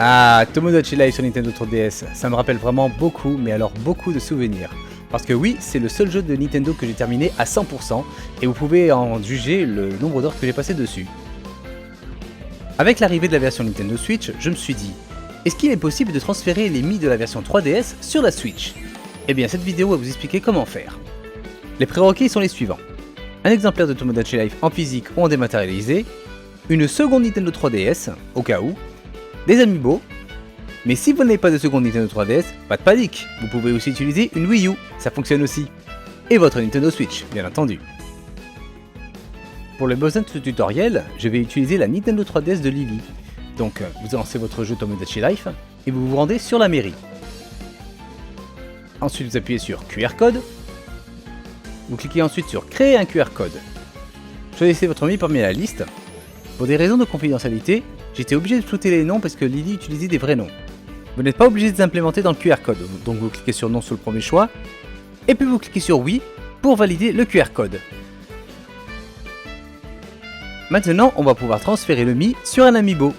Ah, Tomodachi Life sur Nintendo 3DS, ça me rappelle vraiment beaucoup, mais alors beaucoup de souvenirs. Parce que oui, c'est le seul jeu de Nintendo que j'ai terminé à 100%, et vous pouvez en juger le nombre d'heures que j'ai passé dessus. Avec l'arrivée de la version Nintendo Switch, je me suis dit, est-ce qu'il est possible de transférer les Mii de la version 3DS sur la Switch? Eh bien cette vidéo va vous expliquer comment faire. Les prérequis sont les suivants. Un exemplaire de Tomodachi Life en physique ou en dématérialisé, une seconde Nintendo 3DS, au cas où, des amiibo, mais si vous n'avez pas de seconde Nintendo 3DS, pas de panique, vous pouvez aussi utiliser une Wii U, ça fonctionne aussi, et votre Nintendo Switch, bien entendu. Pour le besoin de ce tutoriel, je vais utiliser la Nintendo 3DS de Lily. Donc vous lancez votre jeu Tomodachi Life, et vous vous rendez sur la mairie. Ensuite vous appuyez sur QR code, vous cliquez ensuite sur créer un QR code. Choisissez votre Mii parmi la liste. Pour des raisons de confidentialité, j'étais obligé de flouter les noms parce que Lily utilisait des vrais noms. Vous n'êtes pas obligé de les implémenter dans le QR code, donc vous cliquez sur non sur le premier choix, et puis vous cliquez sur oui pour valider le QR code. Maintenant, on va pouvoir transférer le Mii sur un amiibo.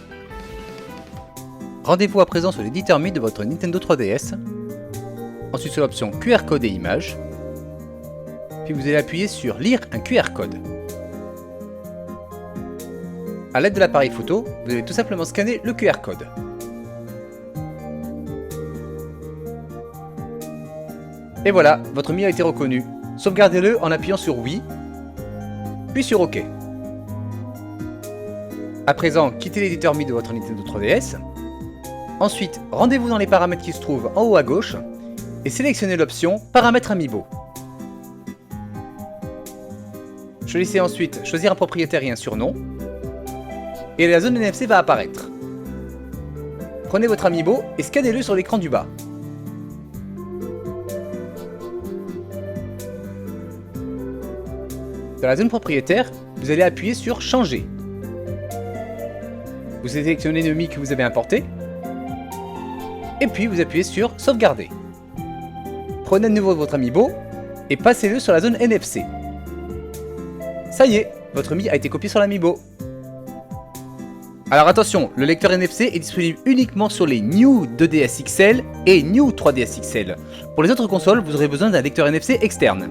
Rendez-vous à présent sur l'éditeur Mii de votre Nintendo 3DS, ensuite sur l'option QR code et images, puis vous allez appuyer sur lire un QR code. A l'aide de l'appareil photo, vous allez tout simplement scanner le QR code. Et voilà, votre Mii a été reconnu. Sauvegardez-le en appuyant sur oui, puis sur OK. À présent, quittez l'éditeur Mii de votre Nintendo 3DS. Ensuite, rendez-vous dans les paramètres qui se trouvent en haut à gauche et sélectionnez l'option Paramètres Amiibo. Choisissez ensuite choisir un propriétaire et un surnom. Et la zone NFC va apparaître. Prenez votre amiibo et scannez-le sur l'écran du bas. Dans la zone propriétaire, vous allez appuyer sur changer. Vous sélectionnez le Mii que vous avez importé. Et puis vous appuyez sur sauvegarder. Prenez de nouveau votre amiibo et passez-le sur la zone NFC. Ça y est, votre Mii a été copié sur l'amiibo. Alors attention, le lecteur NFC est disponible uniquement sur les New 2DS XL et New 3DS XL. Pour les autres consoles, vous aurez besoin d'un lecteur NFC externe.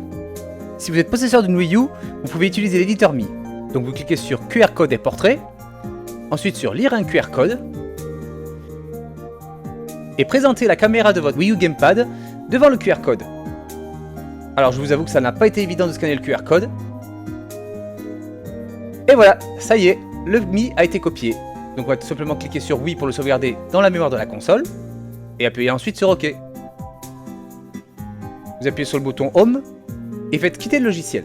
Si vous êtes possesseur d'une Wii U, vous pouvez utiliser l'éditeur Mii. Donc vous cliquez sur QR code et portrait, ensuite sur lire un QR code, et présentez la caméra de votre Wii U Gamepad devant le QR code. Alors je vous avoue que ça n'a pas été évident de scanner le QR code. Et voilà, ça y est, le Mii a été copié. Donc on va tout simplement cliquer sur oui pour le sauvegarder dans la mémoire de la console, et appuyer ensuite sur OK. Vous appuyez sur le bouton Home, et faites quitter le logiciel.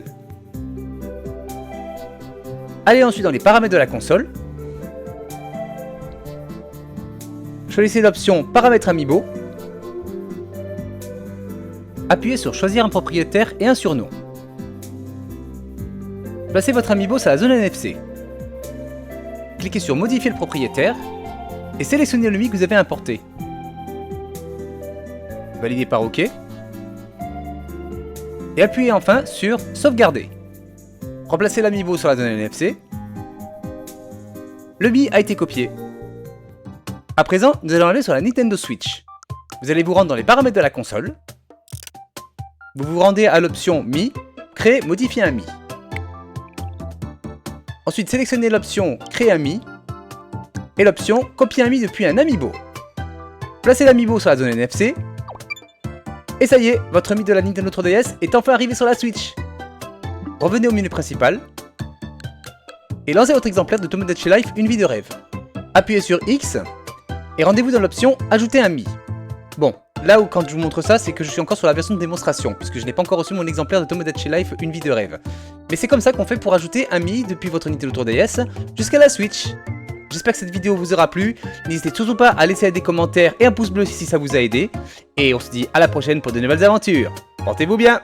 Allez ensuite dans les paramètres de la console, choisissez l'option Paramètres Amiibo, appuyez sur choisir un propriétaire et un surnom. Placez votre amiibo sur la zone NFC. Cliquez sur modifier le propriétaire et sélectionnez le Mii que vous avez importé. Validez par OK. Et appuyez enfin sur sauvegarder. Remplacez l'amiibo sur la zone NFC. Le Mii a été copié. À présent, nous allons aller sur la Nintendo Switch. Vous allez vous rendre dans les paramètres de la console. Vous vous rendez à l'option Mii, créer, modifier un Mii. Ensuite, sélectionnez l'option Créer un Mii et l'option Copier un Mii depuis un amiibo. Placez l'amiibo sur la zone NFC. Et ça y est, votre Mii de la Nintendo 3DS est enfin arrivé sur la Switch. Revenez au menu principal et lancez votre exemplaire de Tomodachi Life Une vie de rêve. Appuyez sur X et rendez-vous dans l'option Ajouter un Mii. Bon, là où quand je vous montre ça, c'est que je suis encore sur la version de démonstration, puisque je n'ai pas encore reçu mon exemplaire de Tomodachi Life Une vie de rêve. Mais c'est comme ça qu'on fait pour ajouter un Mii depuis votre Nintendo 3DS jusqu'à la Switch. J'espère que cette vidéo vous aura plu, n'hésitez surtout pas à laisser des commentaires et un pouce bleu si ça vous a aidé, et on se dit à la prochaine pour de nouvelles aventures. Portez-vous bien!